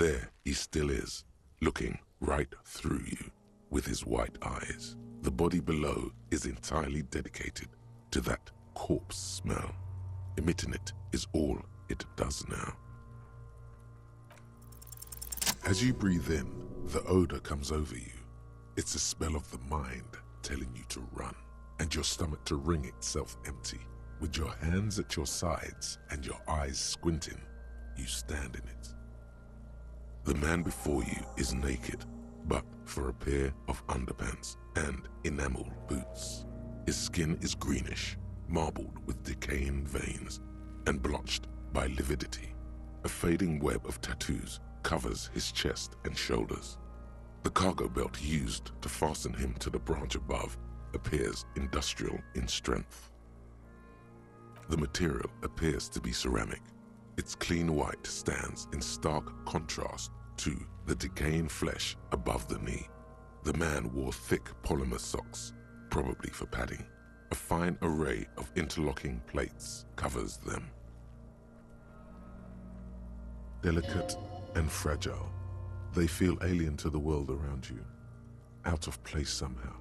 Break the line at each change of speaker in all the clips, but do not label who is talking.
There he still is, looking right through you with his white eyes. The body below is entirely dedicated to that corpse smell. Emitting it is all it does now. As you breathe in, the odor comes over you. It's a smell of the mind telling you to run, and your stomach to wring itself empty. With your hands at your sides and your eyes squinting, you stand in it. The man before you is naked, but for a pair of underpants and enameled boots. His skin is greenish, marbled with decaying veins, and blotched by lividity. A fading web of tattoos covers his chest and shoulders. The cargo belt used to fasten him to the branch above appears industrial in strength. The material appears to be ceramic. Its clean white stands in stark contrast to the decaying flesh above the knee. The man wore thick polymer socks, probably for padding. A fine array of interlocking plates covers them. Delicate and fragile, they feel alien to the world around you, out of place somehow.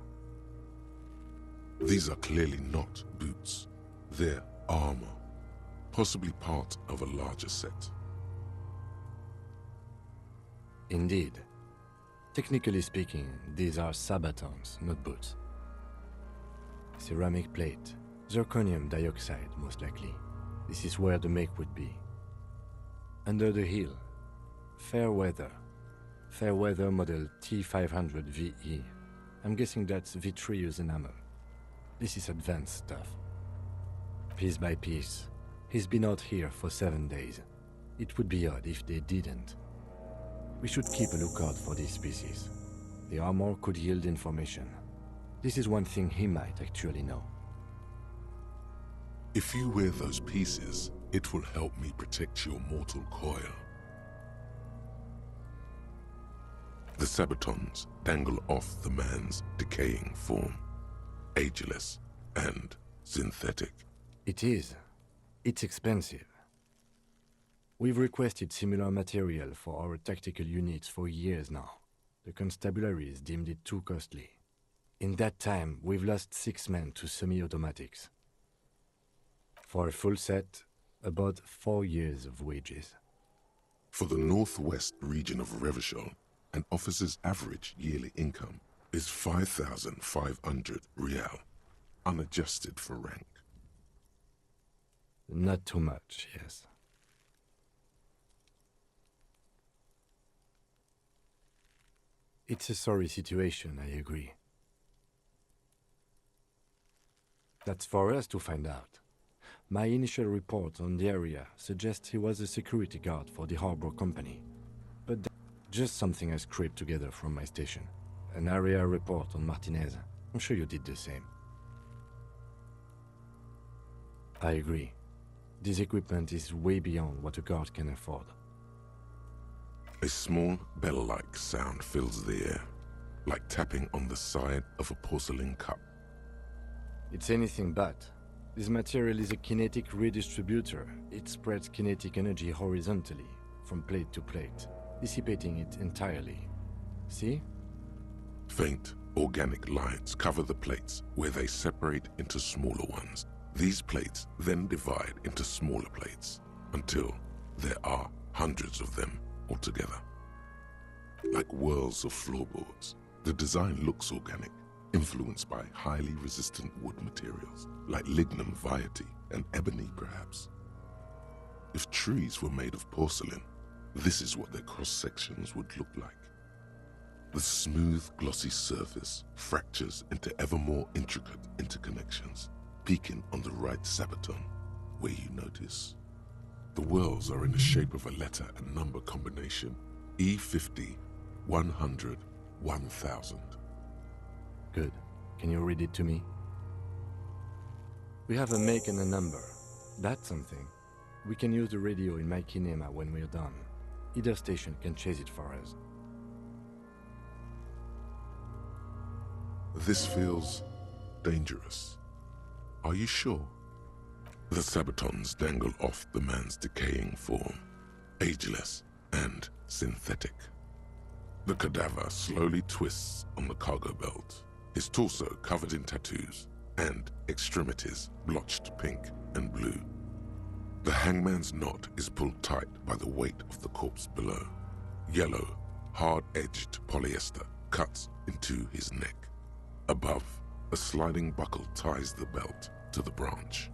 These are clearly not boots. They're armor, possibly part of a larger set.
Indeed. Technically speaking, these are sabatons, not boots. Ceramic plate, zirconium dioxide most likely. This is where the make would be. Under the heel, fair weather model T500 VE. I'm guessing that's vitreous enamel. This is advanced stuff. Piece by piece. He's been out here for 7 days. It would be odd if they didn't. We should keep a lookout for these species. The armor could yield information. This is one thing he might actually know.
If you wear those pieces, it will help me protect your mortal coil. The sabatons dangle off the man's decaying form, ageless and synthetic.
It is. It's expensive. We've requested similar material for our tactical units for years now. The constabularies deemed it too costly. In that time, we've lost 6 men to semi-automatics. For a full set, about 4 years of wages.
For the northwest region of Revachol, an officer's average yearly income is 5,500 rial, unadjusted for rank.
Not too much, yes. It's a sorry situation, I agree. That's for us to find out. My initial report on the area suggests he was a security guard for the harbor company. But that's just something I scraped together from my station. An area report on Martinez. I'm sure you did the same. I agree. This equipment is way beyond what a guard can afford.
A small bell-like sound fills the air, like tapping on the side of a porcelain cup.
It's anything but. This material is a kinetic redistributor. It spreads kinetic energy horizontally, from plate to plate, dissipating it entirely. See?
Faint, organic lines cover the plates where they separate into smaller ones. These plates then divide into smaller plates until there are hundreds of them altogether. Like whirls of floorboards, the design looks organic, influenced by highly resistant wood materials, like lignum vitae and ebony perhaps. If trees were made of porcelain, this is what their cross-sections would look like. The smooth, glossy surface fractures into ever more intricate interconnections, peaking on the right sabaton, where you notice. The whirls are in the shape of a letter and number combination, E50, 100, 1000.
Good. Can you read it to me? We have a make and a number. That's something. We can use the radio in my kinema when we're done. Either station can chase it for us.
This feels dangerous. Are you sure? The sabatons dangle off the man's decaying form, ageless and synthetic. The cadaver slowly twists on the cargo belt, his torso covered in tattoos and extremities blotched pink and blue. The hangman's knot is pulled tight by the weight of the corpse below. Yellow, hard-edged polyester cuts into his neck. Above, a sliding buckle ties the belt to the branch.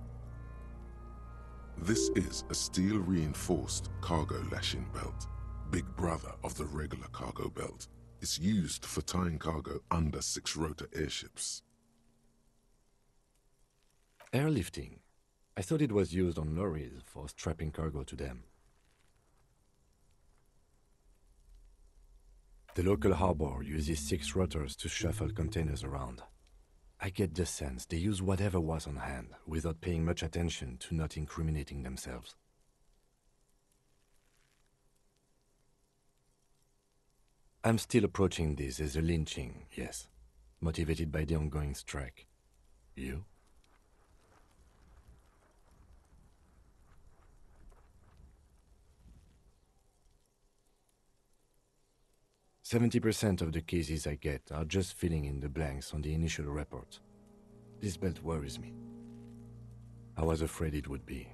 This is a steel-reinforced cargo lashing belt, big brother of the regular cargo belt. It's used for tying cargo under 6-rotor airships.
Airlifting. I thought it was used on lorries for strapping cargo to them. The local harbor uses 6 rotors to shuffle containers around. I get the sense they use whatever was on hand without paying much attention to not incriminating themselves. I'm still approaching this as a lynching, yes, motivated by the ongoing strike. You? %70 of the cases I get are just filling in the blanks on the initial report. This belt worries me. I was afraid it would be.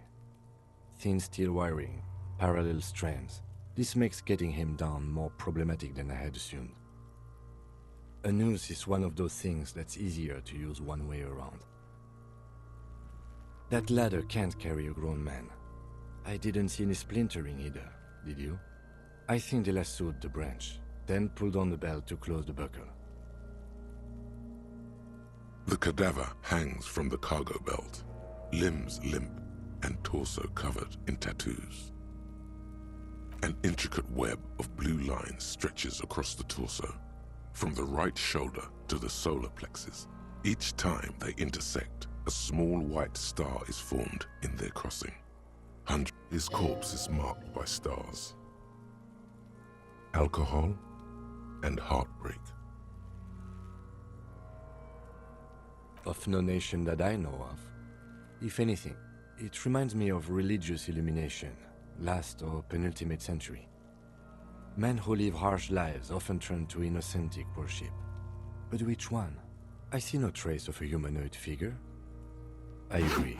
Thin steel wiring, parallel strands. This makes getting him down more problematic than I had assumed. A noose is one of those things that's easier to use one way around. That ladder can't carry a grown man. I didn't see any splintering either, did you? I think they lassoed the branch, then pulled on the belt to close the buckle.
The cadaver hangs from the cargo belt, limbs limp and torso covered in tattoos. An intricate web of blue lines stretches across the torso, from the right shoulder to the solar plexus. Each time they intersect, a small white star is formed in their crossing. His corpse is marked by stars. Alcohol and heartbreak.
Of no nation that I know of. If anything, it reminds me of religious illumination, last or penultimate century. Men who live harsh lives often turn to innocentic worship. But which one? I see no trace of a humanoid figure. I agree.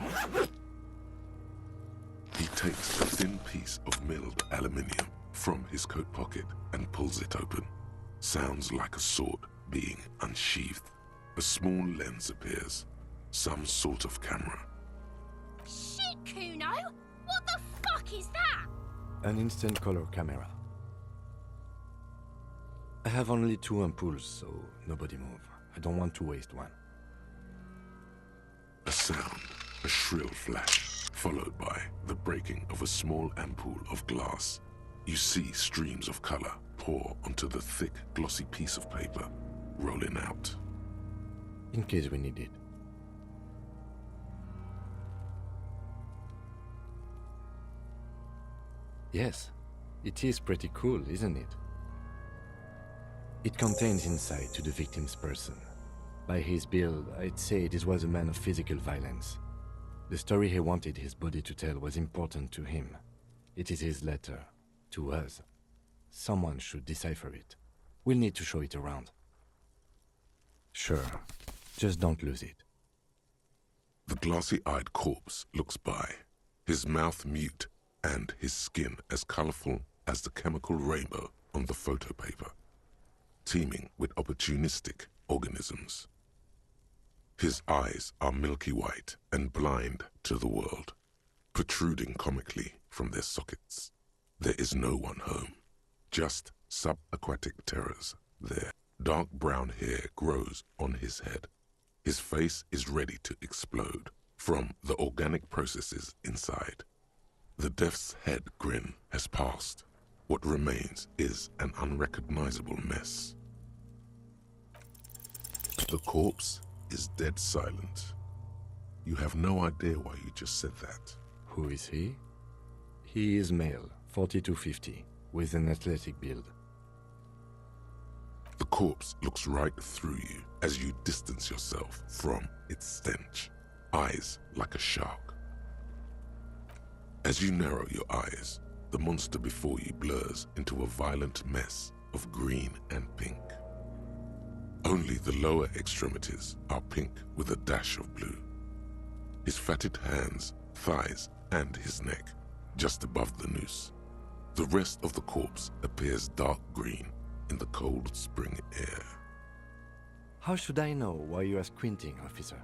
He takes a thin piece of milled aluminium from his coat pocket and pulls it open. Sounds like a sword being unsheathed. A small lens appears. Some sort of camera.
Shit, Kuno! What the fuck is that?
An instant color camera. I have only 2 ampoules, so nobody move. I don't want to waste one.
A sound, a shrill flash, followed by the breaking of a small ampoule of glass. You see streams of color pour onto the thick, glossy piece of paper, rolling out.
In case we need it. Yes, it is pretty cool, isn't it? It contains insight to the victim's person. By his build, I'd say this was a man of physical violence. The story he wanted his body to tell was important to him. It is his letter, to us. Someone should decipher it. We'll need to show it around. Sure, just don't lose it.
The glassy-eyed corpse looks by, his mouth mute and his skin as colorful as the chemical rainbow on the photo paper, teeming with opportunistic organisms. His eyes are milky white and blind to the world, protruding comically from their sockets. There is no one home, just subaquatic terrors there. Dark brown hair grows on his head. His face is ready to explode from the organic processes inside. The death's head grin has passed. What remains is an unrecognizable mess. The corpse is dead silent. You have no idea why you just said that.
Who is he? He is male, 40 to 50, with an athletic build.
The corpse looks right through you as you distance yourself from its stench, eyes like a shark. As you narrow your eyes, the monster before you blurs into a violent mess of green and pink. Only the lower extremities are pink with a dash of blue. His fatted hands, thighs, and his neck just above the noose. The rest of the corpse appears dark green in the cold spring air.
How should I know why you are squinting, officer?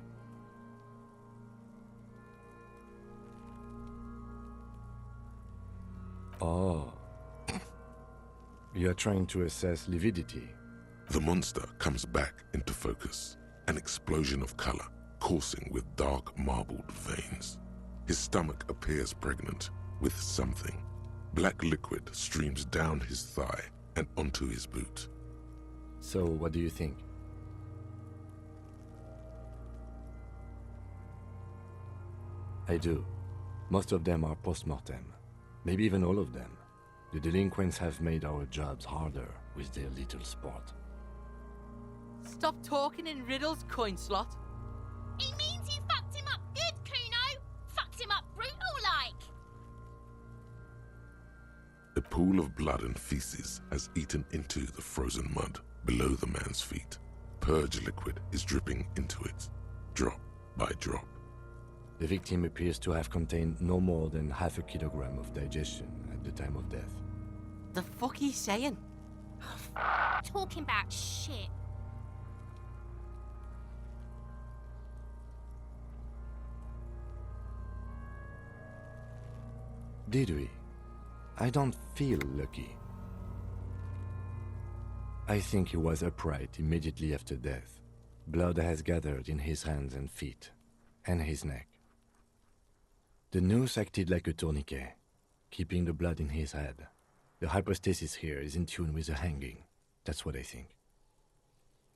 Oh. You are trying to assess lividity.
The monster comes back into focus, an explosion of color coursing with dark marbled veins. His stomach appears pregnant with something. Black liquid streams down his thigh and onto his boot.
So, what do you think? I do. Most of them are post-mortem. Maybe even all of them. The delinquents have made our jobs harder with their little sport.
Stop talking in riddles, coin slot.
He means you fucked him up good, Kuno. Fucked him up brutal-like.
A pool of blood and feces has eaten into the frozen mud below the man's feet. Purge liquid is dripping into it, drop by drop.
The victim appears to have contained no more than half a kilogram of digestion at the time of death.
The fuck he's saying?
Talking about shit.
Did we? I don't feel lucky. I think he was upright immediately after death. Blood has gathered in his hands and feet, and his neck. The noose acted like a tourniquet, keeping the blood in his head. The hypostasis here is in tune with the hanging. That's what I think.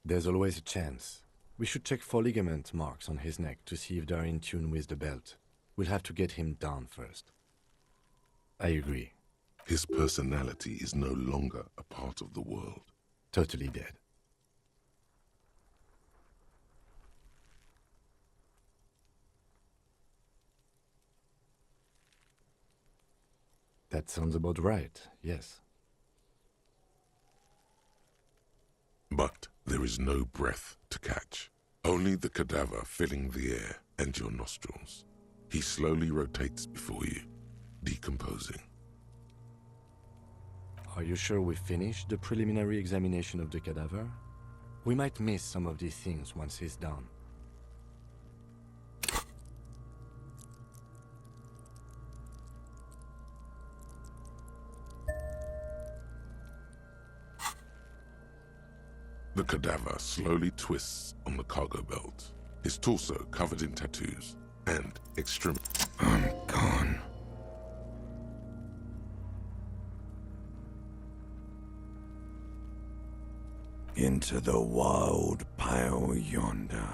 There's always a chance. We should check for ligament marks on his neck to see if they're in tune with the belt. We'll have to get him down first. I agree.
His personality is no longer a part of the world.
Totally dead. That sounds about right, yes.
But there is no breath to catch. Only the cadaver filling the air and your nostrils. He slowly rotates before you, decomposing.
Are you sure we finished the preliminary examination of the cadaver? We might miss some of these things once he's done.
The cadaver slowly twists on the cargo belt, his torso covered in tattoos and extremities.
I'm gone. Into the wild pale yonder.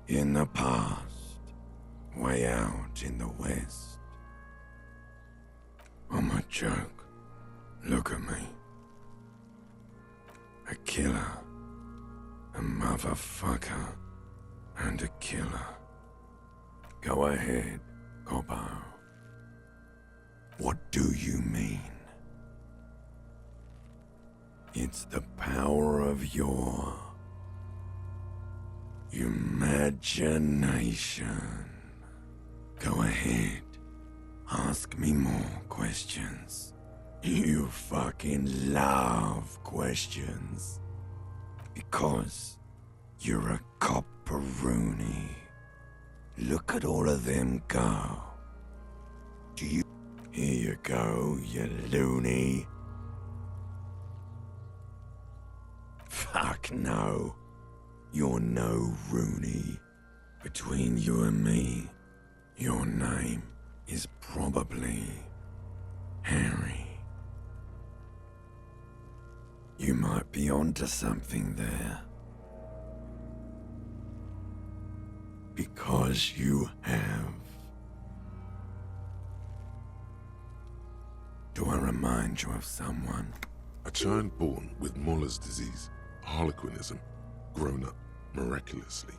In the past, way out in the west. I'm a joke. Look at me. A killer, a motherfucker, and a killer. Go ahead, Gobbo. What do you mean? It's the power of your imagination. Go ahead, ask me more questions. You fucking love questions. Because you're a copperoonie. Look at all of them go. Do you... Here you go, you loony. Fuck no. You're no Rooney. Between you and me, your name is probably Harry. You might be onto something there. Because you have. Do I remind you of someone?
A child born with Muller's disease, harlequinism, grown up miraculously.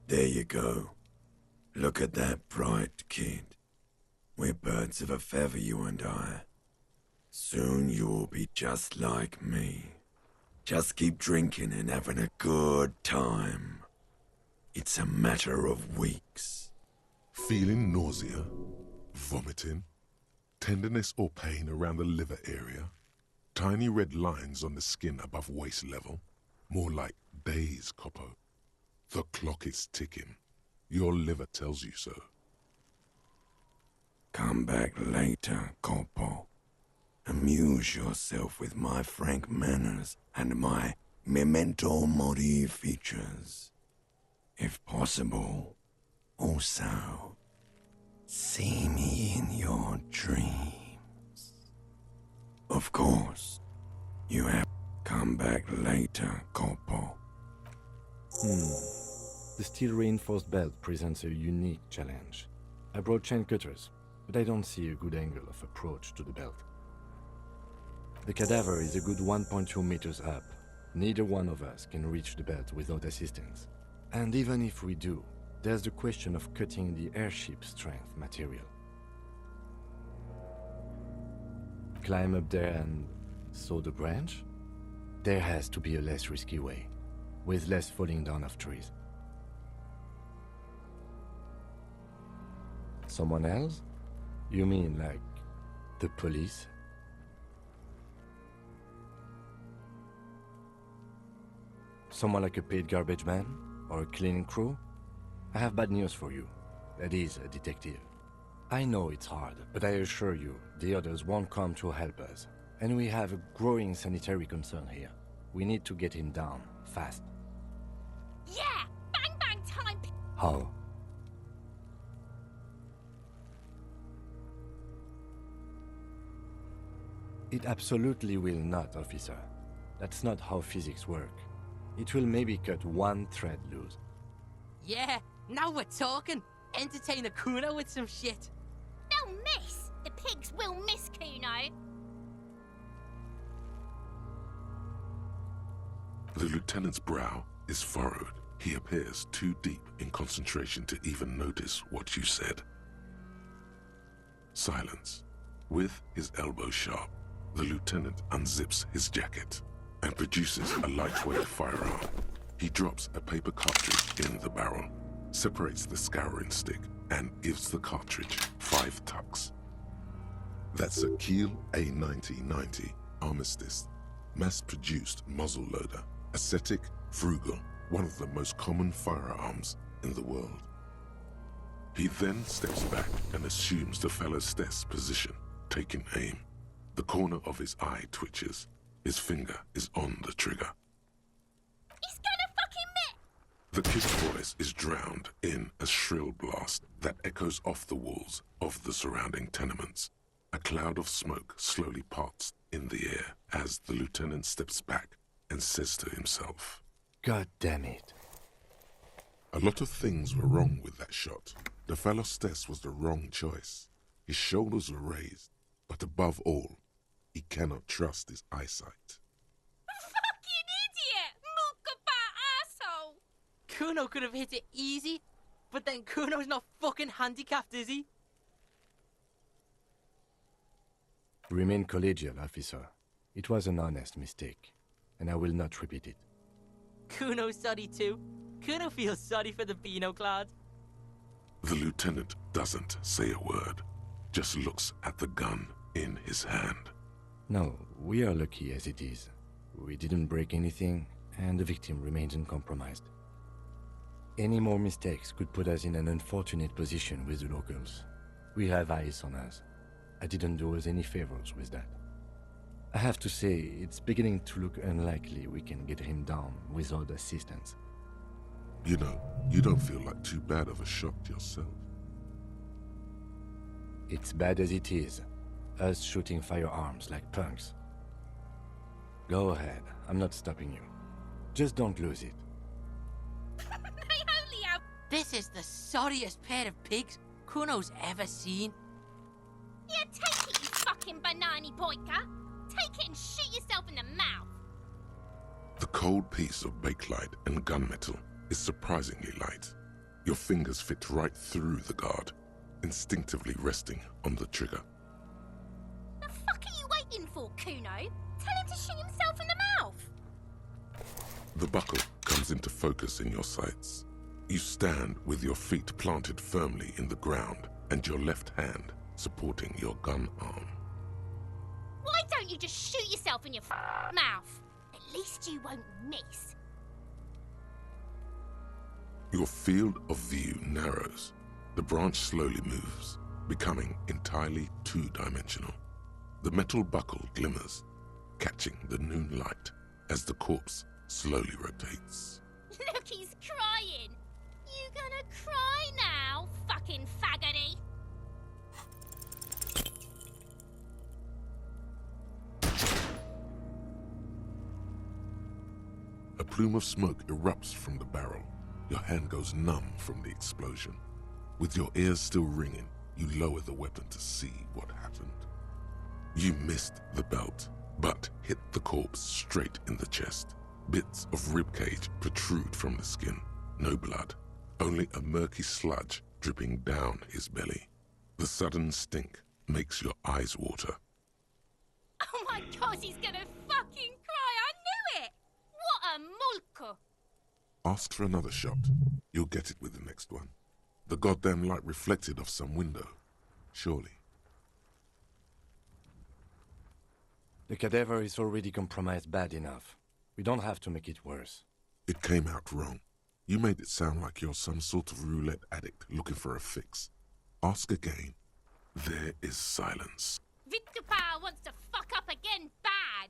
There you go. Look at that bright kid. We're birds of a feather, you and I. Soon you will be just like me. Just keep drinking and having a good time. It's a matter of weeks.
Feeling nausea, vomiting, tenderness or pain around the liver area, tiny red lines on the skin above waist level, more like days, Coppo. The clock is ticking. Your liver tells you so.
Come back later, Corpo. Amuse yourself with my frank manners and my memento mori features. If possible, also, see me in your dreams. Of course, you have come back later, Corpo.
The steel-reinforced belt presents a unique challenge. I brought chain cutters, but I don't see a good angle of approach to the belt. The cadaver is a good 1.2 meters up. Neither one of us can reach the belt without assistance. And even if we do, there's the question of cutting the airship strength material. Climb up there and saw the branch? There has to be a less risky way, with less falling down of trees. Someone else? You mean like the police? Someone like a paid garbage man? Or a cleaning crew? I have bad news for you. That is a detective. I know it's hard, but I assure you, the others won't come to help us. And we have a growing sanitary concern here. We need to get him down, fast.
Yeah! Bang bang time!
How? It absolutely will not, officer. That's not how physics work. It will maybe cut one thread loose.
Yeah, now we're talking. Entertain a Kuno with some shit.
They'll miss! The pigs will miss Kuno!
The lieutenant's brow is furrowed. He appears too deep in concentration to even notice what you said. Silence. With his elbow sharp, the lieutenant unzips his jacket and produces a lightweight firearm. He drops a paper cartridge in the barrel, separates the scouring stick, and gives the cartridge 5 tucks. That's a Kiel A9090 Armistice, mass-produced muzzleloader, ascetic, frugal, one of the most common firearms in the world. He then steps back and assumes the fellow's desk position, taking aim. The corner of his eye twitches. His finger is on the trigger.
He's gonna fucking miss!
The kid's voice is drowned in a shrill blast that echoes off the walls of the surrounding tenements. A cloud of smoke slowly parts in the air as the lieutenant steps back and says to himself,
God damn it.
a lot of things were wrong with that shot. The fellow's desk was the wrong choice. His shoulders were raised, but above all, he cannot trust his eyesight.
Fucking idiot! Muckabat asshole!
Kuno could have hit it easy, but then Kuno's not fucking handicapped, is he?
Remain collegial, officer. It was an honest mistake, and I will not repeat it.
Kuno's sorry too. Kuno feels sorry for the Beano Cloud.
The lieutenant doesn't say a word, just looks at the gun in his hand.
No, we are lucky as it is. We didn't break anything, and the victim remains uncompromised. Any more mistakes could put us in an unfortunate position with the locals. We have eyes on us. I didn't do us any favors with that. I have to say, it's beginning to look unlikely we can get him down without assistance.
You know, you don't feel like too bad of a shot yourself.
It's bad as it is, us shooting firearms like punks. Go ahead, I'm not stopping you. Just don't lose it.
They only have...
This is the sorriest pair of pigs Kuno's ever seen.
Yeah, take it, you fucking banani boyka! Take it and shoot yourself in the mouth!
The cold piece of bakelite and gunmetal is surprisingly light. Your fingers fit right through the guard, instinctively resting on the trigger.
The fuck are you waiting for, Kuno? Tell him to shoot himself in the mouth!
The buckle comes into focus in your sights. You stand with your feet planted firmly in the ground and your left hand supporting your gun arm.
Why don't you just shoot yourself in your mouth? At least you won't miss.
Your field of view narrows. The branch slowly moves, becoming entirely two-dimensional. The metal buckle glimmers, catching the noon light as the corpse slowly rotates.
Look, he's crying! You gonna cry now, fucking faggoty?
A plume of smoke erupts from the barrel. Your hand goes numb from the explosion. With your ears still ringing, you lower the weapon to see what happened. You missed the belt, but hit the corpse straight in the chest. Bits of ribcage protrude from the skin. No blood, only a murky sludge dripping down his belly. The sudden stink makes your eyes water.
Oh my god, he's gonna fucking cry! I knew it! What a mulko!
Ask for another shot. You'll get it with the next one. The goddamn light reflected off some window. Surely.
The cadaver is already compromised bad enough. We don't have to make it worse.
It came out wrong. You made it sound like you're some sort of roulette addict looking for a fix. Ask again. There is silence.
Vittupa wants to fuck up again bad!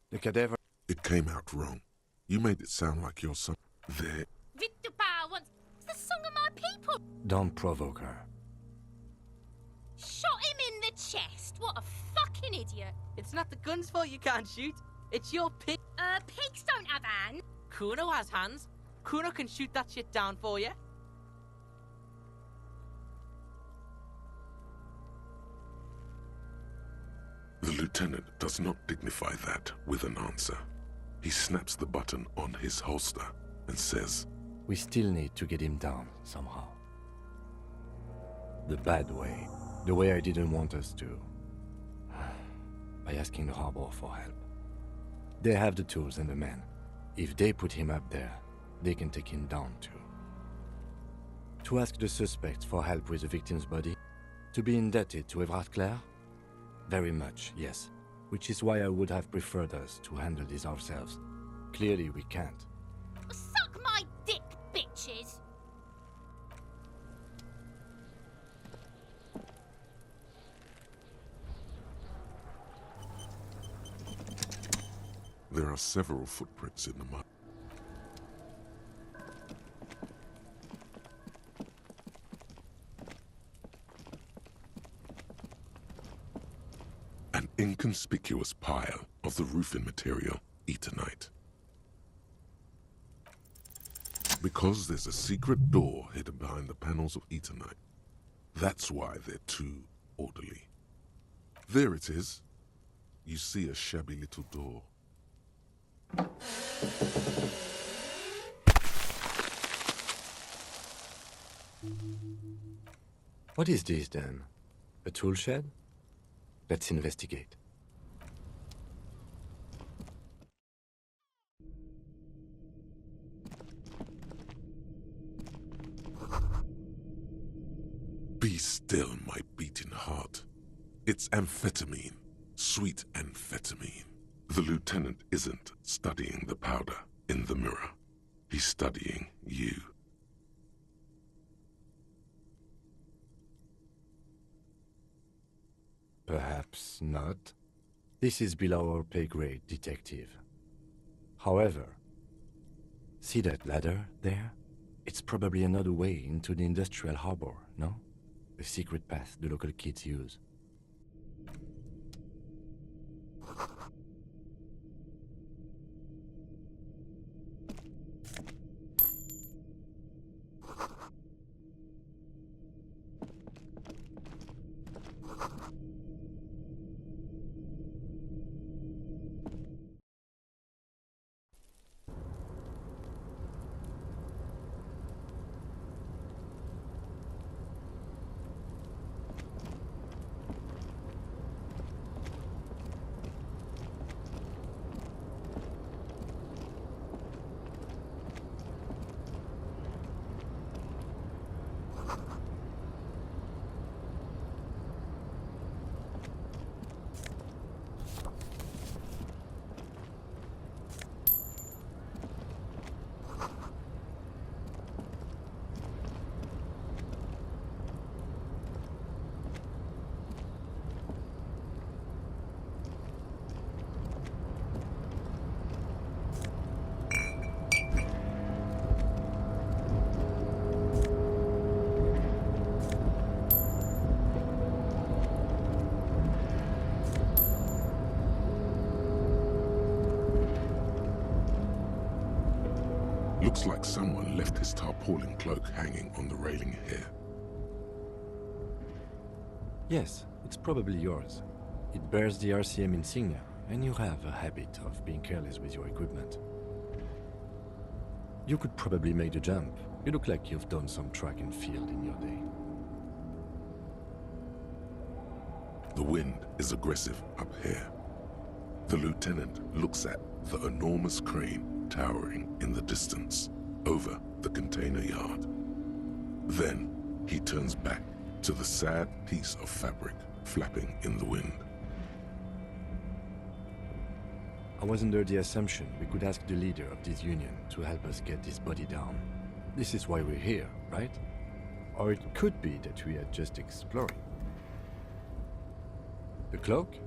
The cadaver...
It came out wrong. You made it sound like you're some... There...
Vittupa wants... It's the song of my people!
Don't provoke her.
Shot him in the chest! What a fucking idiot!
It's not the gun's fault you can't shoot. It's your pig.
Pigs don't have hands!
Kuno has hands. Kuno can shoot that shit down for you.
The lieutenant does not dignify that with an answer. He snaps the button on his holster and says,
We still need to get him down, somehow. The bad way. The way I didn't want us to. By asking the harbor for help. They have the tools and the men. If they put him up there, they can take him down too. To ask the suspects for help with the victim's body? To be indebted to Everard Clare? Very much, yes. Which is why I would have preferred us to handle this ourselves. Clearly we can't.
Suck my dick, bitches!
There are several footprints in the mud. An inconspicuous pile of the roofing material, Eternite. Because there's a secret door hidden behind the panels of Eternite. That's why they're too orderly. There it is. You see a shabby little door.
What is this then? A tool shed? Let's investigate.
Be still, my beating heart. It's amphetamine. Sweet amphetamine. The lieutenant isn't studying the powder in the mirror. He's studying you.
Perhaps not. This is below our pay grade, detective. However, see that ladder there? It's probably another way into the industrial harbor, no? A secret path the local kids use.
Looks like someone left his tarpaulin cloak hanging on the railing here.
Yes, it's probably yours. It bears the RCM insignia, and you have a habit of being careless with your equipment. You could probably make the jump. You look like you've done some track and field in your day.
The wind is aggressive up here. The lieutenant looks at the enormous crane towering in the distance over the container yard. Then he turns back to the sad piece of fabric flapping in the wind.
I was under the assumption we could ask the leader of this union to help us get this body down. This is why we're here, right? Or it could be that we are just exploring. The cloak?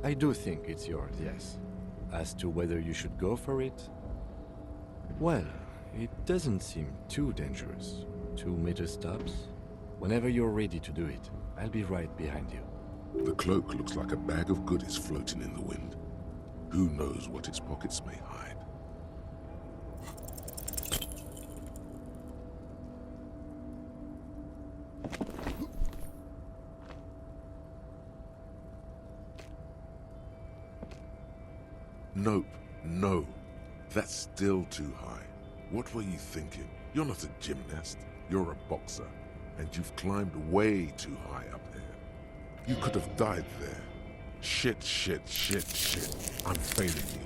I do think it's yours, yes. As to whether you should go for it? Well, it doesn't seem too dangerous. 2 meter stops. Whenever you're ready to do it, I'll be right behind you.
The cloak looks like a bag of goodies floating in the wind. Who knows what its pockets may hide? Nope, no. That's still too high. What were you thinking? You're not a gymnast. You're a boxer. And you've climbed way too high up there. You could have died there. Shit. I'm failing you.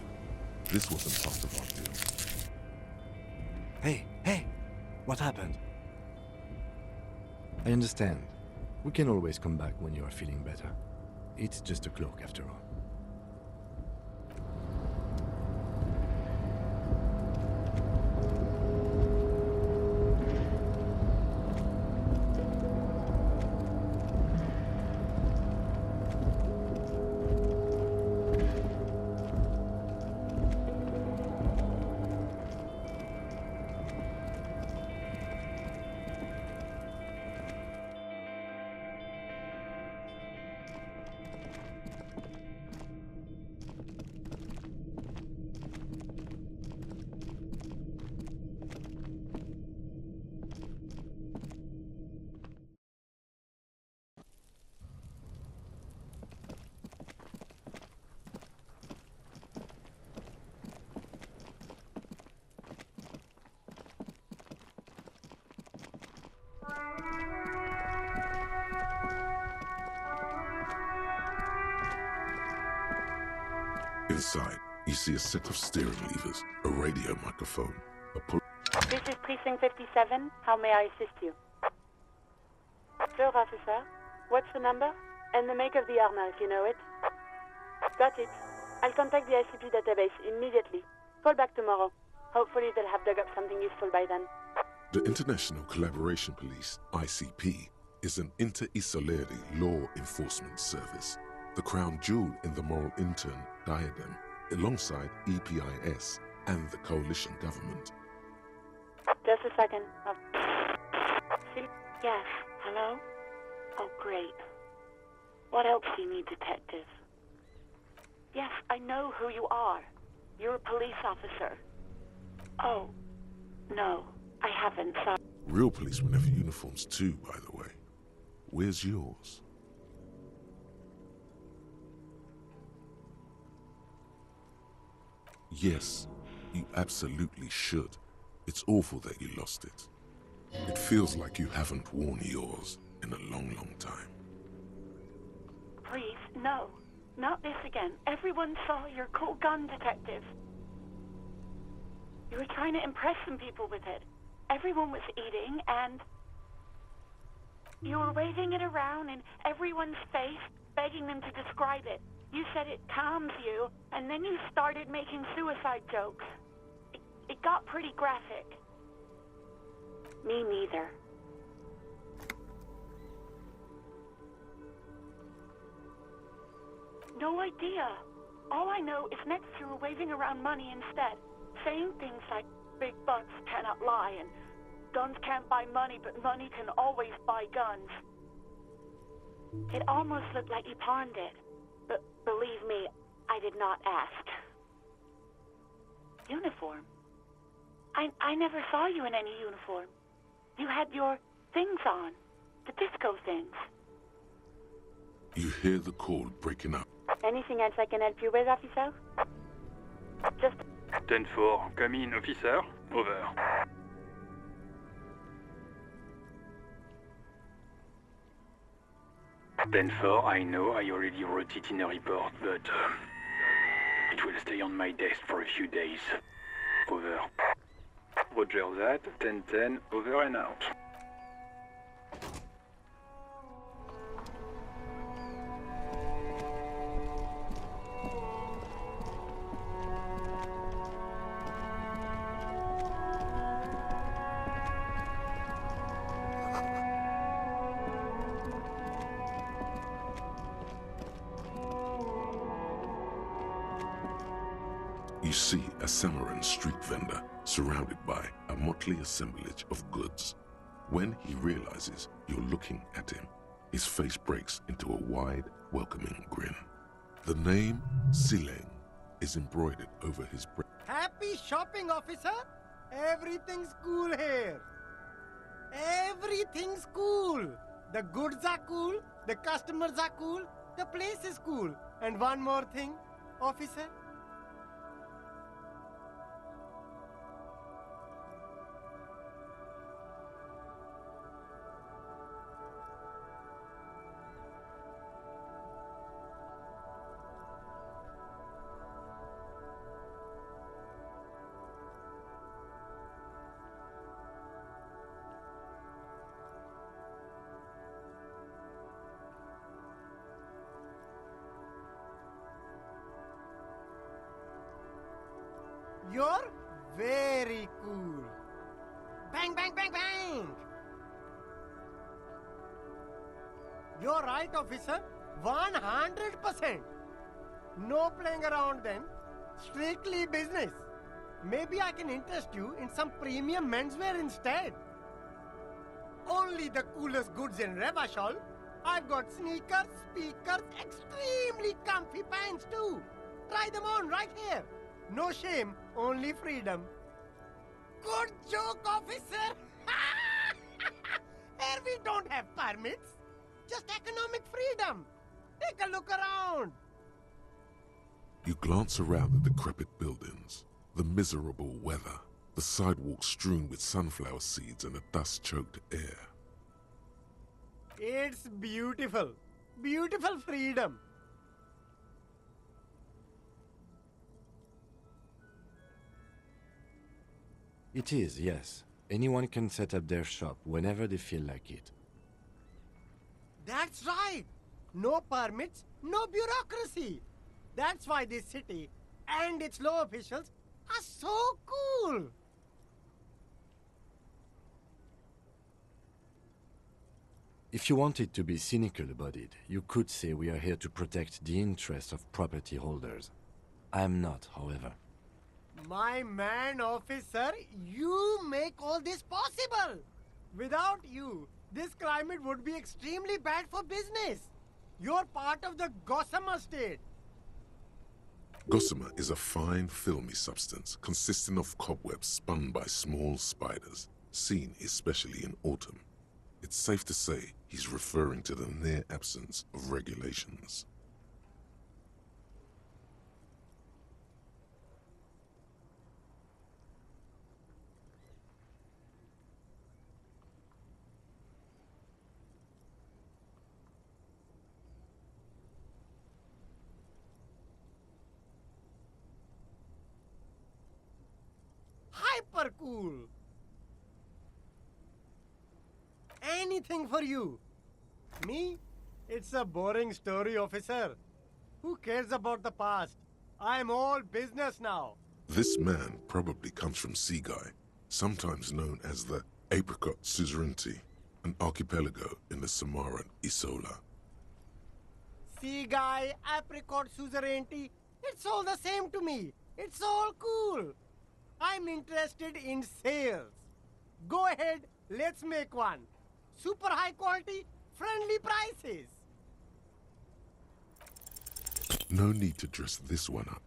This wasn't part of our deal.
Hey! What happened? I understand. We can always come back when you are feeling better. It's just a cloak after all.
Inside, you see a set of steering levers, a radio microphone, a pull...
This is Precinct 57. How may I assist you? Sure, officer. What's the number? And the make of the armor, if you know it. Got it. I'll contact the ICP database immediately. Call back tomorrow. Hopefully they'll have dug up something useful by then.
The International Collaboration Police, ICP, is an inter-Isolari law enforcement service, the crown jewel in the moral intern diadem, alongside EPIS and the coalition government.
Just a second. Yes, hello? Oh, great. What else do you need, detective? Yes, I know who you are. You're a police officer. Oh, no, I haven't, sorry.
Real policemen have uniforms too, by the way. Where's yours? Yes, you absolutely should. It's awful that you lost it. It feels like you haven't worn yours in a long, long time.
Please, no. Not this again. Everyone saw your cool gun, detective. You were trying to impress some people with it. Everyone was eating, and you were waving it around in everyone's face, begging them to describe it. You said it calms you, and then you started making suicide jokes. It got pretty graphic. Me neither. No idea. All I know is next you were waving around money instead, saying things like, big bucks cannot lie, and guns can't buy money, but money can always buy guns. It almost looked like you pawned it, but believe me, I did not ask. Uniform? I never saw you in any uniform. You had your things on. The disco things.
You hear the call breaking up.
Anything else I can help you with, officer? Just...
10-4, come in, officer. Over. Then 4, I know I already wrote it in a report, but it will stay on my desk for a few days. Over. Roger that, 10-10, over and out.
You see a Samaran street vendor surrounded by a motley assemblage of goods. When he realizes you're looking at him, his face breaks into a wide, welcoming grin. The name Sileng is embroidered over his breast.
Happy shopping, officer! Everything's cool here. Everything's cool. The goods are cool, the customers are cool, the place is cool. And one more thing, officer. You're very cool. Bang, bang, bang, bang! You're right, officer. 100%. No playing around then. Strictly business. Maybe I can interest you in some premium menswear instead. Only the coolest goods in Revachol. I've got sneakers, speakers, extremely comfy pants too. Try them on right here. No shame, only freedom. Good joke, officer! Here we don't have permits. Just economic freedom. Take a look around.
You glance around the decrepit buildings, the miserable weather, the sidewalks strewn with sunflower seeds and a dust-choked air.
It's beautiful. Beautiful freedom.
It is, yes. Anyone can set up their shop whenever they feel like it.
That's right. No permits, no bureaucracy. That's why this city and its law officials are so cool.
If you wanted to be cynical about it, you could say we are here to protect the interests of property holders. I am not, however.
My man, officer, you make all this possible. Without you, this climate would be extremely bad for business. You're part of the gossamer state.
Gossamer is a fine, filmy substance consisting of cobwebs spun by small spiders, seen especially in autumn. It's safe to say he's referring to the near absence of regulations.
Hyper cool. Anything for you. Me? It's a boring story, officer. Who cares about the past? I'm all business now.
This man probably comes from Seaguy, sometimes known as the Apricot Suzerainty, an archipelago in the Samaran Isola.
Seaguy, apricot suzerainty, it's all the same to me. It's all cool. I'm interested in sales. Go ahead, let's make one. Super high quality, friendly prices.
No need to dress this one up.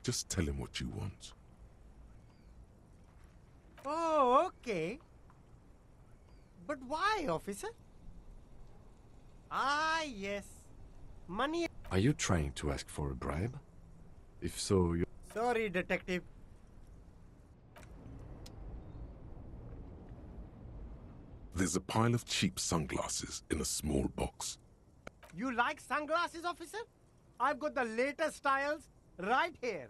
Just tell him what you want.
Okay. But why, officer? Ah, yes. Money.
Are you trying to ask for a bribe? If so, you...
Sorry, detective.
There's a pile of cheap sunglasses in a small box.
You like sunglasses, officer? I've got the latest styles right here.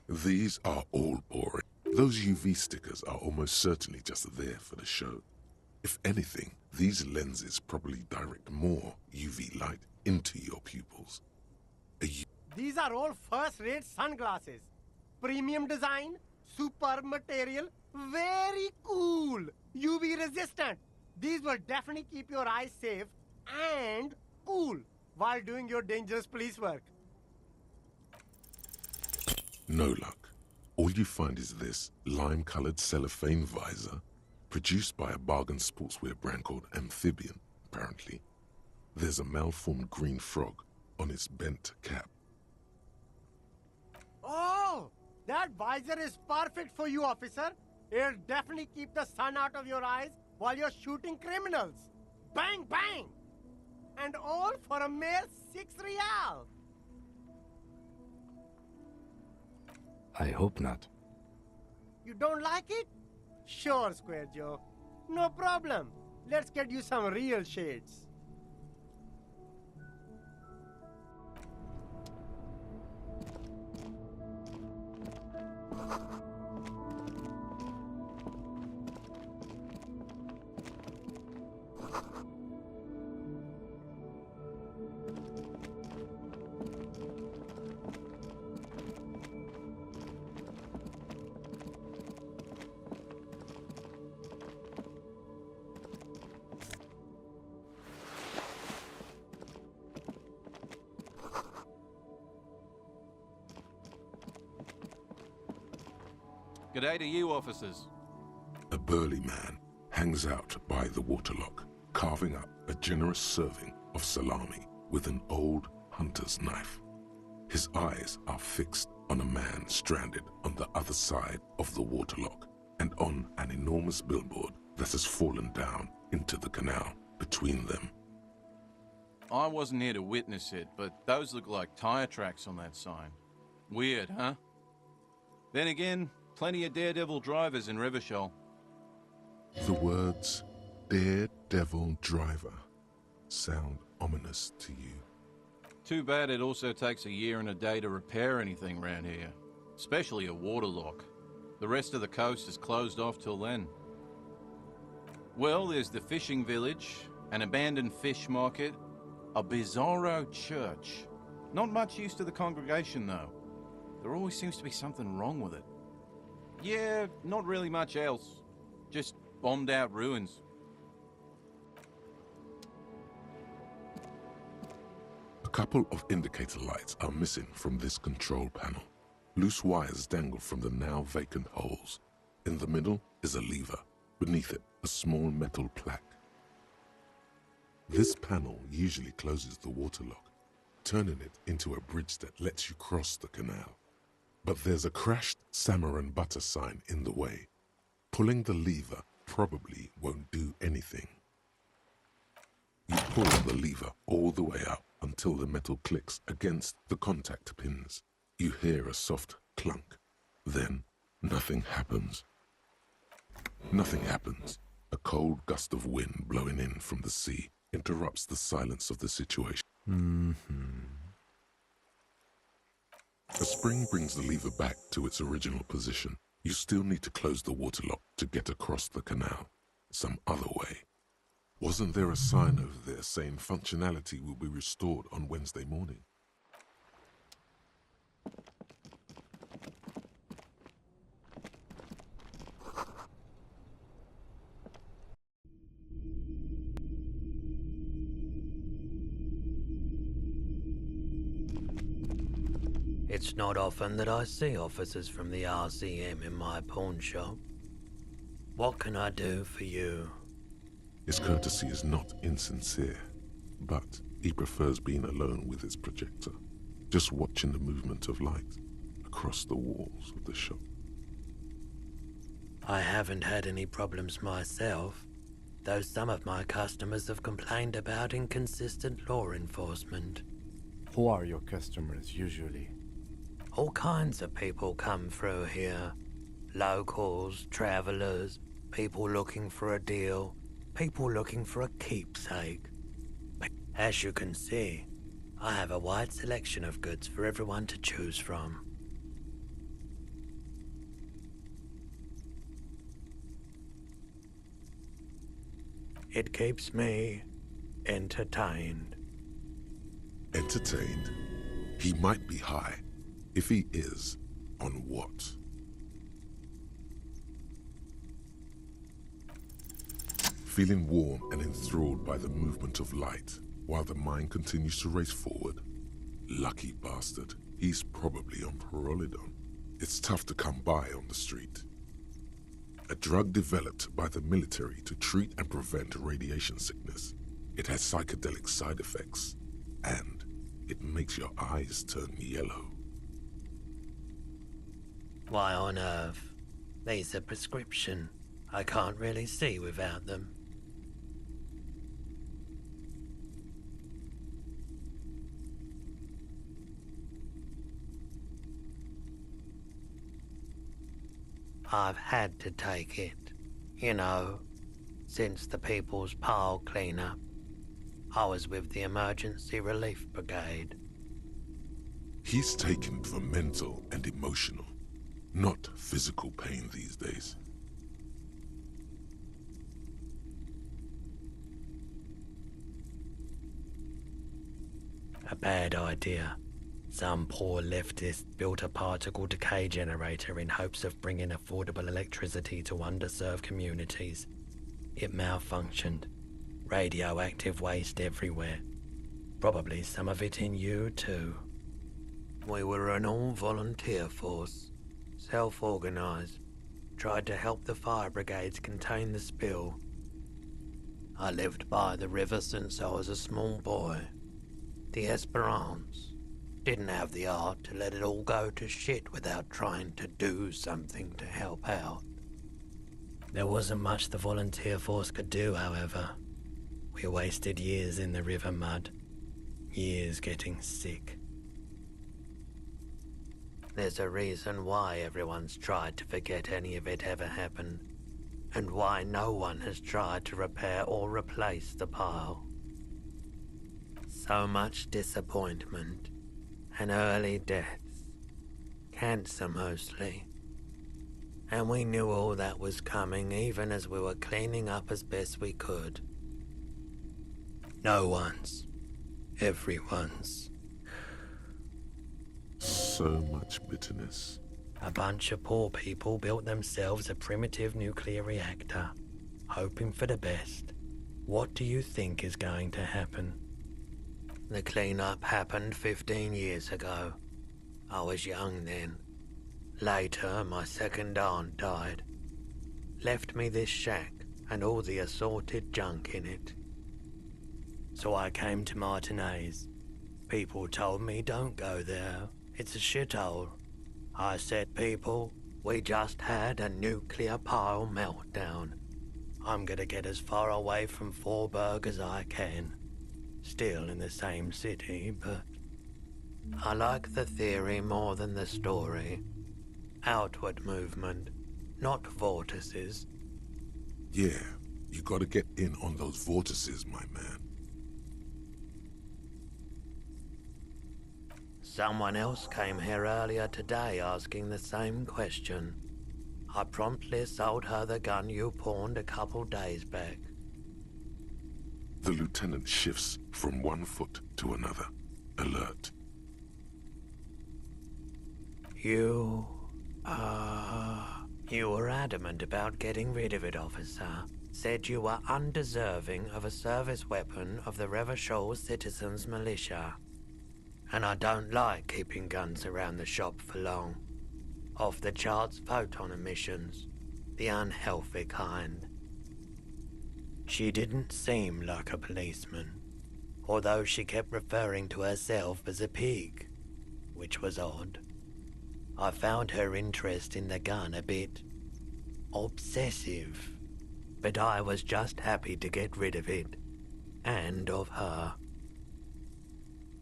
These are all boring. Those UV stickers are almost certainly just there for the show. If anything, these lenses probably direct more UV light into your pupils.
These are all first-rate sunglasses. Premium design, superb material, very cool, UV resistant. These will definitely keep your eyes safe and cool while doing your dangerous police work.
No luck. All you find is this lime-colored cellophane visor, produced by a bargain sportswear brand called Amphibian, apparently. There's a malformed green frog on its bent cap.
Oh, that visor is perfect for you, officer. It'll definitely keep the sun out of your eyes while you're shooting criminals. Bang, bang! And all for a mere 6 real.
I hope not.
You don't like it? Sure, Square Joe. No problem. Let's get you some real shades.
G'day to you, officers.
A burly man hangs out by the waterlock, carving up a generous serving of salami with an old hunter's knife. His eyes are fixed on a man stranded on the other side of the waterlock and on an enormous billboard that has fallen down into the canal between them.
I wasn't here to witness it, but those look like tire tracks on that sign. Weird, huh? Then again, plenty of daredevil drivers in Rivershell.
The words daredevil driver sound ominous to you.
Too bad it also takes a year and a day to repair anything around here, especially a waterlock. The rest of the coast is closed off till then. Well, there's the fishing village, an abandoned fish market, a bizarro church. Not much use to the congregation, though. There always seems to be something wrong with it. Yeah, not really much else. Just bombed out ruins.
A couple of indicator lights are missing from this control panel. Loose wires dangle from the now vacant holes. In the middle is a lever. Beneath it, a small metal plaque. This panel usually closes the waterlock, turning it into a bridge that lets you cross the canal. But there's a crashed salmon and butter sign in the way. Pulling the lever probably won't do anything. You pull the lever all the way up until the metal clicks against the contact pins. You hear a soft clunk. Then nothing happens. Nothing happens. A cold gust of wind blowing in from the sea interrupts the silence of the situation. A spring brings the lever back to its original position. You still need to close the waterlock to get across the canal. Some other way. Wasn't there a sign over there saying functionality will be restored on Wednesday morning?
It's not often that I see officers from the RCM in my pawn shop. What can I do for you?
His courtesy is not insincere, but he prefers being alone with his projector, just watching the movement of light across the walls of the shop.
I haven't had any problems myself, though some of my customers have complained about inconsistent law enforcement.
Who are your customers usually?
All kinds of people come through here. Locals, travellers, people looking for a deal, people looking for a keepsake. But as you can see, I have a wide selection of goods for everyone to choose from. It keeps me entertained.
Entertained? He might be high. If he is, on what? Feeling warm and enthralled by the movement of light, while the mind continues to race forward? Lucky bastard. He's probably on Parolidon. It's tough to come by on the street. A drug developed by the military to treat and prevent radiation sickness. It has psychedelic side effects, and it makes your eyes turn yellow.
Why on earth? These are prescription. I can't really see without them. I've had to take it, you know, since the People's Pile cleanup. I was with the Emergency Relief Brigade.
He's taken for mental and emotional, not physical pain these days.
A bad idea. Some poor leftist built a particle decay generator in hopes of bringing affordable electricity to underserved communities. It malfunctioned. Radioactive waste everywhere. Probably some of it in you too. We were an all-volunteer force. Self-organized. Tried to help the fire brigades contain the spill. I lived by the river since I was a small boy. The Esperance. Didn't have the art to let it all go to shit without trying to do something to help out. There wasn't much the volunteer force could do, however. We wasted years in the river mud. Years getting sick. There's a reason why everyone's tried to forget any of it ever happened, and why no one has tried to repair or replace the pile. So much disappointment. And early deaths. Cancer mostly. And we knew all that was coming even as we were cleaning up as best we could. No one's. Everyone's.
So much bitterness.
A bunch of poor people built themselves a primitive nuclear reactor, hoping for the best. What do you think is going to happen? The cleanup happened 15 years ago. I was young then. Later, my second aunt died. Left me this shack and all the assorted junk in it. So I came to Martinez. People told me don't go there. It's a shithole. I said, people, we just had a nuclear pile meltdown. I'm gonna get as far away from Forburg as I can. Still in the same city, but I like the theory more than the story. Outward movement, not vortices.
Yeah, you gotta get in on those vortices, my man.
Someone else came here earlier today asking the same question. I promptly sold her the gun you pawned a couple days back.
The lieutenant shifts from one foot to another, alert.
You were adamant about getting rid of it, officer. Said you were undeserving of a service weapon of the Revachol Citizens Militia. And I don't like keeping guns around the shop for long. Off the charts photon emissions, the unhealthy kind. She didn't seem like a policeman, although she kept referring to herself as a pig, which was odd. I found her interest in the gun a bit obsessive. But I was just happy to get rid of it. And of her.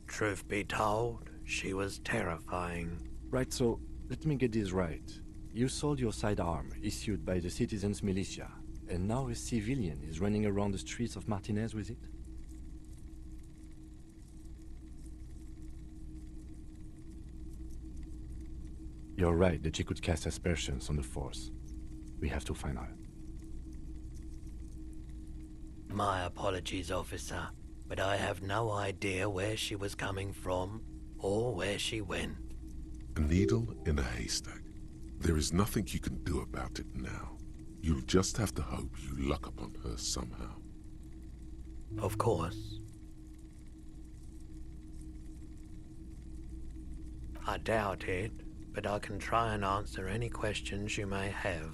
Truth be told, she was terrifying.
Right, so let me get this right. You sold your sidearm, issued by the citizens' militia, and now a civilian is running around the streets of Martinez with it? You're right that she could cast aspersions on the Force. We have to find her.
My apologies, officer, but I have no idea where she was coming from or where she went.
A needle in a haystack. There is nothing you can do about it now. You'll just have to hope you luck upon her somehow.
Of course. I doubt it, but I can try and answer any questions you may have.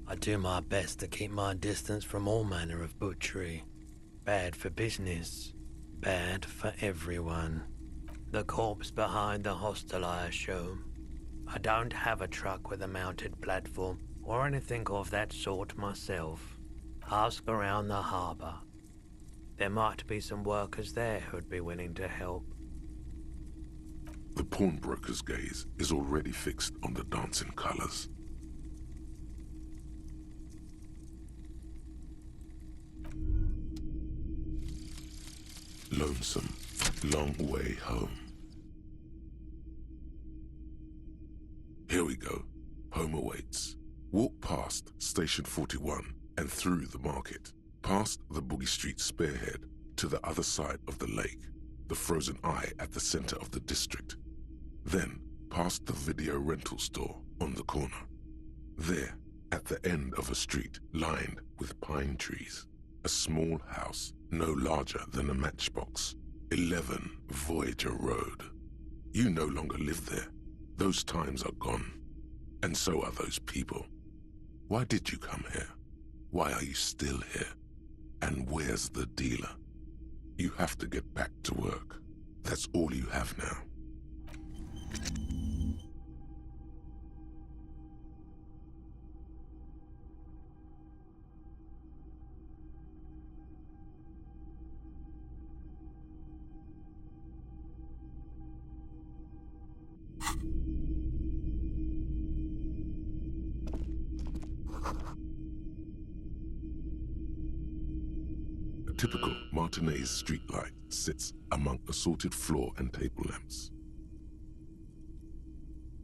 I do my best to keep my distance from all manner of butchery. Bad for business, bad for everyone. The corpse behind the hostel, I assume. I don't have a truck with a mounted platform or anything of that sort myself. Ask around the harbour. There might be some workers there who'd be willing to help.
The pawnbroker's gaze is already fixed on the dancing colours. Lonesome, long way home. Here we go. Home awaits. Walk past Station 41 and through the market, past the Boogie Street spearhead to the other side of the lake, the frozen eye at the center of the district. Then past the video rental store on the corner. There, at the end of a street lined with pine trees, a small house no larger than a matchbox. 11 Voyager Road. You no longer live there. Those times are gone. And so are those people. Why did you come here? Why are you still here? And where's the dealer? You have to get back to work. That's all you have now. A typical Martinez streetlight sits among assorted floor and table lamps.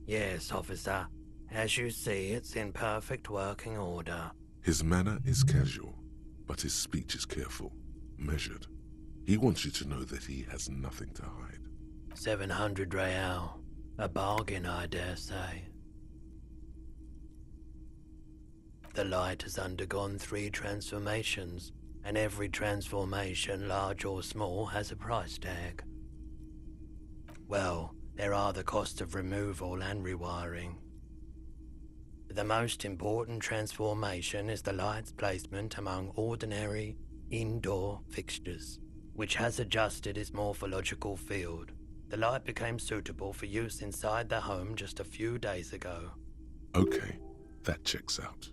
Yes, officer. As you see, it's in perfect working order.
His manner is casual, but his speech is careful, measured. He wants you to know that he has nothing to hide.
700 real. A bargain, I dare say. The light has undergone 3 transformations, and every transformation, large or small, has a price tag. Well, there are the costs of removal and rewiring. The most important transformation is the light's placement among ordinary indoor fixtures, which has adjusted its morphological field. The light became suitable for use inside the home just a few days ago.
Okay, that checks out.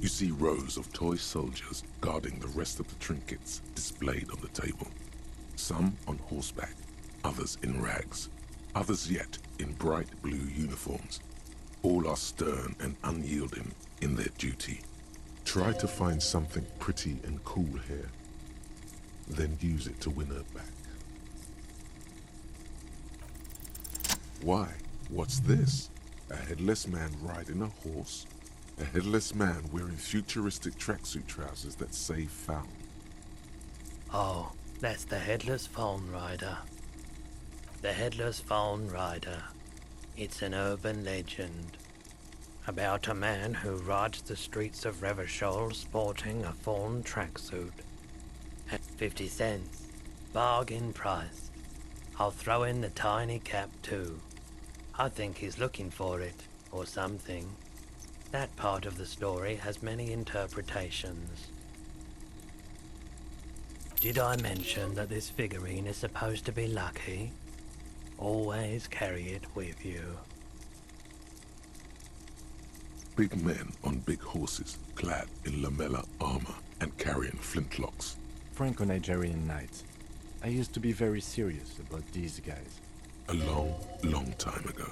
You see rows of toy soldiers guarding the rest of the trinkets displayed on the table. Some on horseback, others in rags, others yet in bright blue uniforms. All are stern and unyielding in their duty. Try to find something pretty and cool here, then use it to win her back. Why? What's this? A headless man riding a horse? A headless man wearing futuristic tracksuit trousers that say found.
Oh, that's the Headless Phone Rider. The Headless Phone Rider. It's an urban legend about a man who rides the streets of Revachol sporting a fawn tracksuit. At 50 cents. Bargain price. I'll throw in the tiny cap too. I think he's looking for it, or something. That part of the story has many interpretations. Did I mention that this figurine is supposed to be lucky? Always carry it with you.
Big men on big horses, clad in lamella armor and carrying flintlocks.
Franco-Nigerian knights. I used to be very serious about these guys.
A long, long time ago.